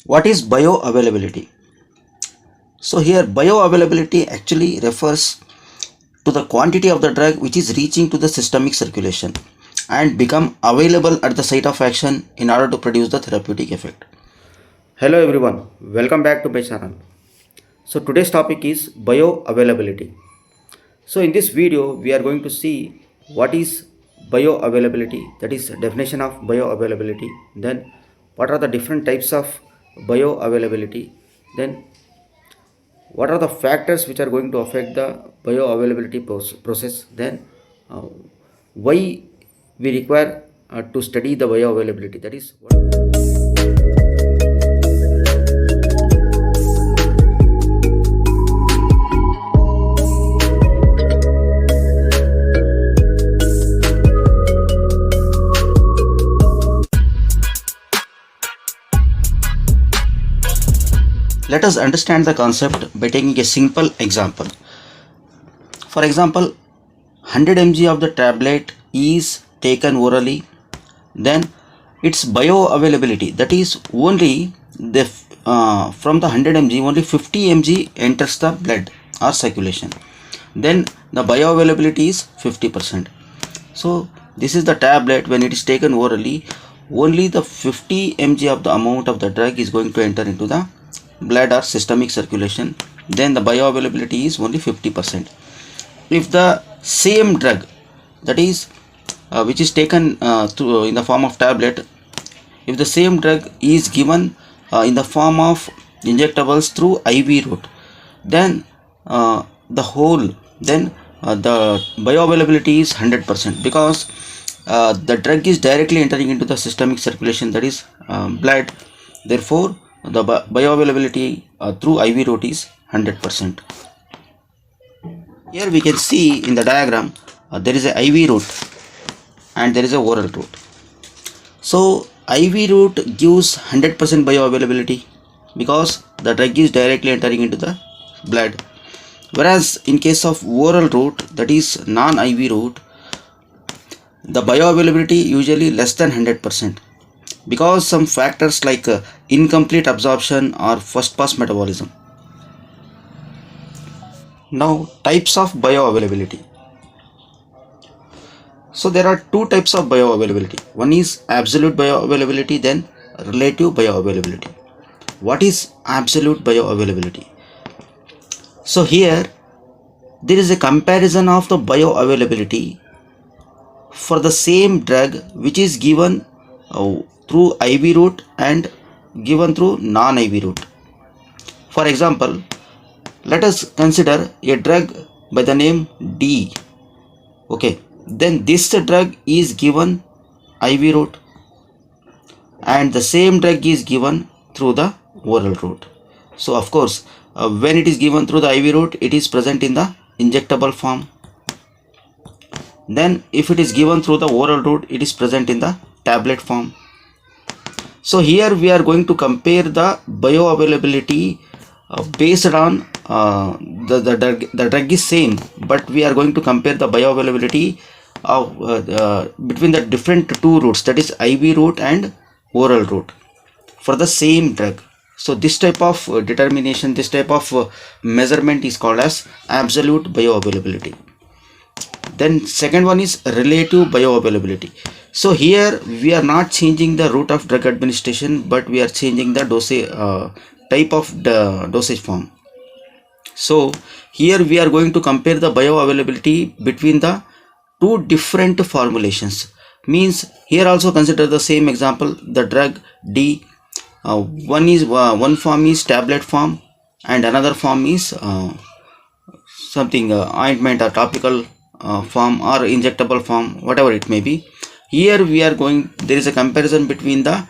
What is bioavailability? So here bioavailability actually refers to the quantity of the drug which is reaching to the systemic circulation and become available at the site of action in order to produce the therapeutic effect. Hello everyone, welcome back to my channel. So today's topic is bioavailability. So in this video we are going to see what is bioavailability, that is definition of bioavailability, then what are the different types of bioavailability, then what are the factors which are going to affect the bioavailability process, then uh, why we require to study the bioavailability, that is let us understand the concept by taking a simple example. For example, 100 mg of the tablet is taken orally, then its bioavailability, that is only the from the 100 mg only 50 mg enters the blood or circulation, then the bioavailability is 50%. So this is the tablet. When it is taken orally, only the 50 mg of the amount of the drug is going to enter into the blood or systemic circulation, then the bioavailability is only 50%. If the same drug, that is which is taken in the form of tablet, if the same drug is given in the form of injectables through IV route, then the bioavailability is 100%, because the drug is directly entering into the systemic circulation, that is blood. Therefore the bioavailability through IV route is 100%. Here we can see in the diagram there is a IV route and there is a oral route. So IV route gives 100% bioavailability because the drug is directly entering into the blood, whereas in case of oral route, that is non-IV route, the bioavailability usually less than 100%, because some factors like incomplete absorption or first pass metabolism. Now, types of bioavailability. So there are two types of bioavailability. One is absolute bioavailability, then relative bioavailability. What is absolute bioavailability? So here there is a comparison of the bioavailability for the same drug which is given through IV route and given through non-IV route. For example, let us consider a drug by the name D. Okay, then this drug is given IV route and the same drug is given through the oral route. So of course, when it is given through the IV route, it is present in the injectable form. Then if it is given through the oral route, it is present in the tablet form. So here we are going to compare the bioavailability based on the drug is same, but we are going to compare the bioavailability of between the different two routes, that is IV route and oral route, for the same drug. So this type of determination, this type of measurement is called as absolute bioavailability. Then second one is relative bioavailability. So here we are not changing the route of drug administration, but we are changing the dosage type of the dosage form. So here we are going to compare the bioavailability between the two different formulations. Means here also consider the same example, the drug D. One form is tablet form and another form is something ointment or topical form or injectable form, whatever it may be. Here we are there is a comparison between the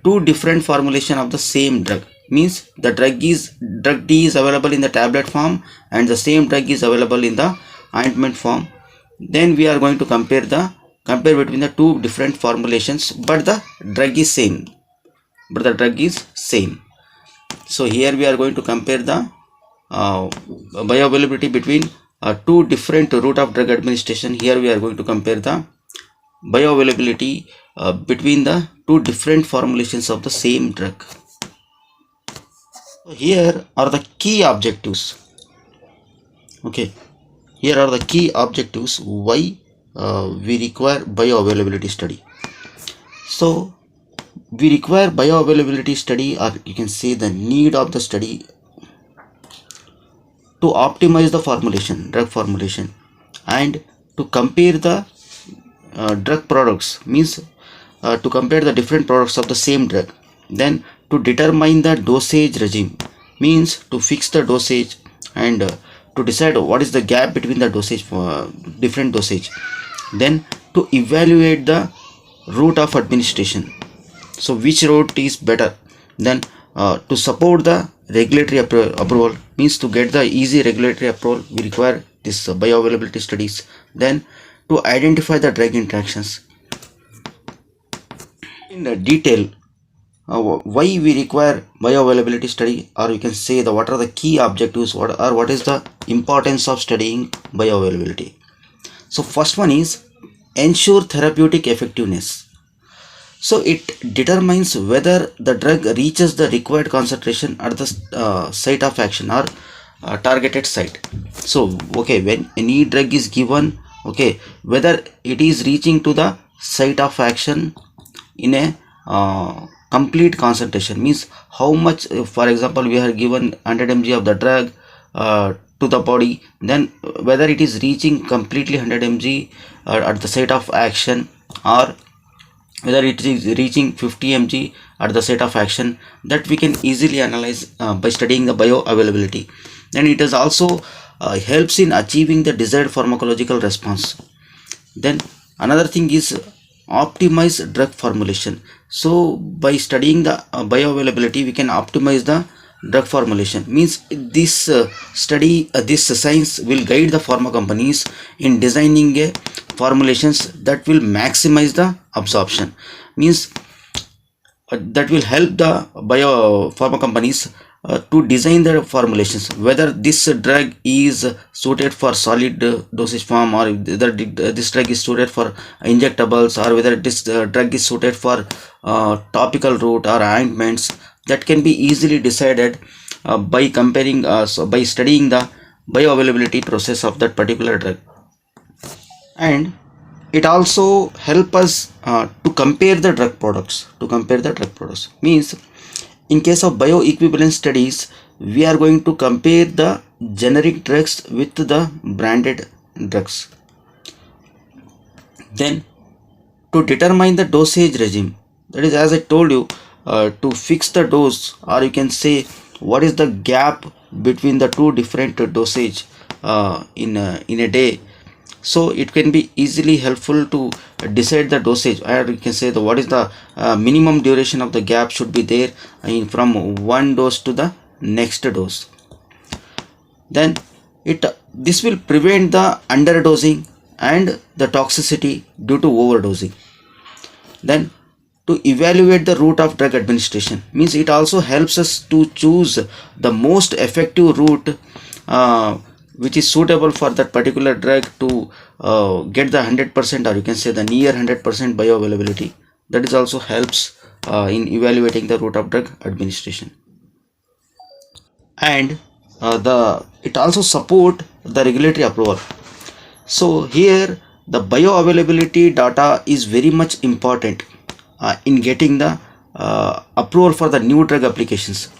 two different formulation of the same drug. Means the drug D is available in the tablet form and the same drug is available in the ointment form. Then we are going to compare between the two different formulations, but the drug is same. So here we are going to compare the bioavailability between two different route of drug administration. Here we are going to compare the bioavailability between the two different formulations of the same drug. Here are the key objectives. Okay, here are the key objectives why we require bioavailability study. So we require bioavailability study, or you can say the need of the study, to optimize the formulation, drug formulation, and to compare the drug products, means to compare the different products of the same drug. Then to determine the dosage regime, means to fix the dosage, and to decide what is the gap between the dosage for different dosage. Then to evaluate the route of administration, so which route is better. Then to support the regulatory approval, means to get the easy regulatory approval, we require this bioavailability studies. Then to identify the drug interactions in detail, why we require bioavailability study, or you can say the what are the key objectives, what is the importance of studying bioavailability. So first one is ensure therapeutic effectiveness. So it determines whether the drug reaches the required concentration at the site of action, or targeted site. So okay, when any drug is given, okay, whether it is reaching to the site of action in a complete concentration, means how much, for example, we are given 100 mg of the drug to the body, then whether it is reaching completely 100 mg at the site of action, or whether it is reaching 50 mg at the site of action, that we can easily analyze by studying the bioavailability. Then it is also helps in achieving the desired pharmacological response. Then another thing is optimize drug formulation. So by studying the bioavailability, we can optimize the drug formulation, means this this science will guide the pharma companies in designing a formulations that will maximize the absorption, means that will help the biopharma companies to design the formulations, whether this drug is suited for solid dosage form, or whether this drug is suited for injectables, or whether this drug is suited for topical route or ointments. That can be easily decided by comparing by studying the bioavailability process of that particular drug. And it also help us to compare the drug products, means in case of bioequivalence studies, we are going to compare the generic drugs with the branded drugs. Then to determine the dosage regime, that is, as I told you, to fix the dose, or you can say what is the gap between the two different dosage in a day. So it can be easily helpful to decide the dosage, or you can say the what is the minimum duration of the gap should be there from one dose to the next dose. Then this will prevent the underdosing and the toxicity due to overdosing. Then to evaluate the route of drug administration, means it also helps us to choose the most effective route which is suitable for that particular drug to get the 100%, or you can say the near 100% bioavailability. That is also helps in evaluating the route of drug administration. And it also support the regulatory approval. So here the bioavailability data is very much important in getting the approval for the new drug applications.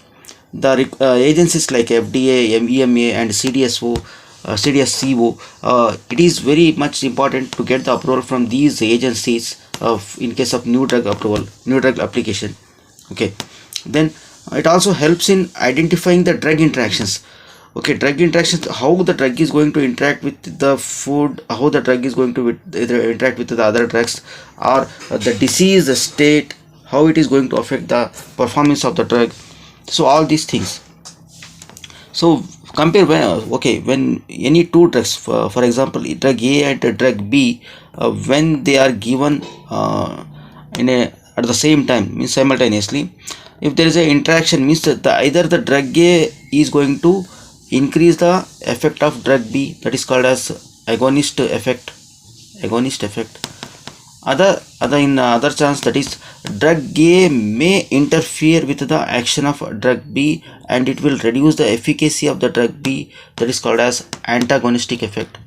The agencies like FDA, EMA, and CDSCO, it is very much important to get the approval from these agencies in case of new drug approval, new drug application. Okay, then it also helps in identifying the drug interactions. Okay, drug interactions, how the drug is going to interact with the food, how the drug is going to interact with the other drugs, or the disease state, how it is going to affect the performance of the drug. So all these things. So compare when any two drugs, for example drug A and drug B, when they are given at the same time, means simultaneously, if there is a interaction, means that either the drug A is going to increase the effect of drug B, that is called as agonist effect, Other chance, that is drug A may interfere with the action of drug B and it will reduce the efficacy of the drug B, that is called as antagonistic effect.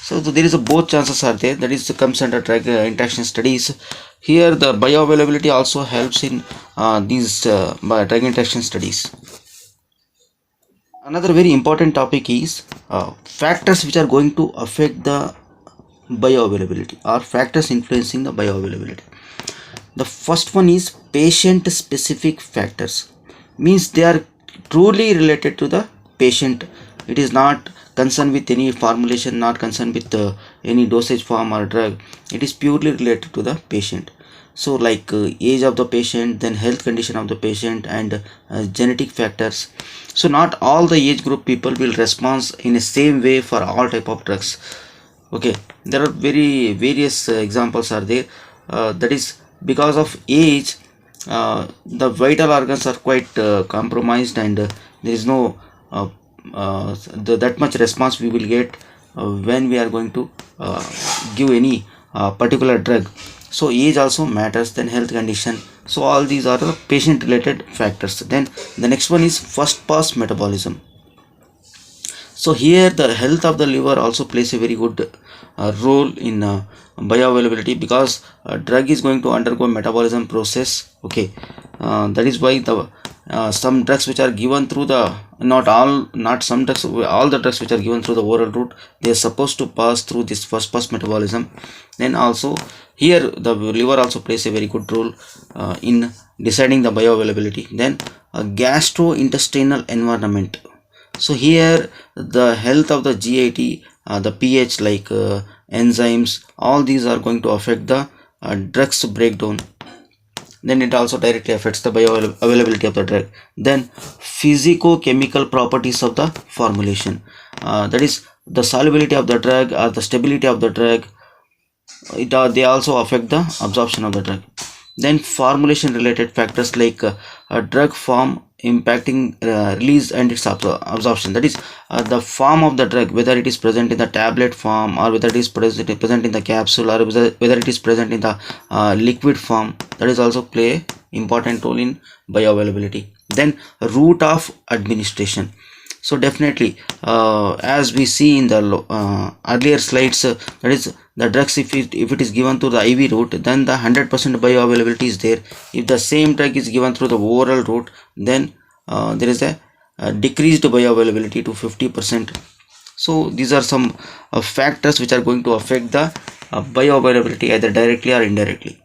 So there is a both chances are there, that is comes under drug interaction studies. Here the bioavailability also helps in these drug interaction studies. Another very important topic is factors which are going to affect the bioavailability, or factors influencing the bioavailability. The first one is patient specific factors, means they are truly related to the patient. It is not concerned with any formulation, not concerned with any dosage form or drug. It is purely related to the patient. So like age of the patient, then health condition of the patient, and genetic factors. So not all the age group people will respond in the same way for all type of drugs. Okay, there are very various examples are there, that is because of age, the vital organs are quite compromised, and there is no that much response we will get when we are going to give any particular drug. So age also matters, then health condition. So all these are the patient related factors. Then the next one is first pass metabolism. So here the health of the liver also plays a very good role in bioavailability, because drug is going to undergo metabolism process. Okay, that is why the some drugs which are given through the, not some drugs, all the drugs which are given through the oral route, they are supposed to pass through this first pass metabolism. Then also here the liver also plays a very good role in deciding the bioavailability. Then gastrointestinal environment. So here the health of the GIT, the pH, like enzymes, all these are going to affect the drugs breakdown. Then it also directly affects the bioavailability of the drug. Then physicochemical properties of the formulation, that is the solubility of the drug or the stability of the drug, they also affect the absorption of the drug. Then formulation related factors like drug form impacting release and its absorption, that is the form of the drug, whether it is present in the tablet form, or whether it is present in the capsule, or whether it is present in the liquid form, that is also play important role in bioavailability. Then route of administration. So definitely as we see in the earlier slides, that is the drugs, if it is given through the IV route, then the 100% bioavailability is there. If the same drug is given through the oral route, then there is a decreased bioavailability to 50%. So these are some factors which are going to affect the bioavailability either directly or indirectly.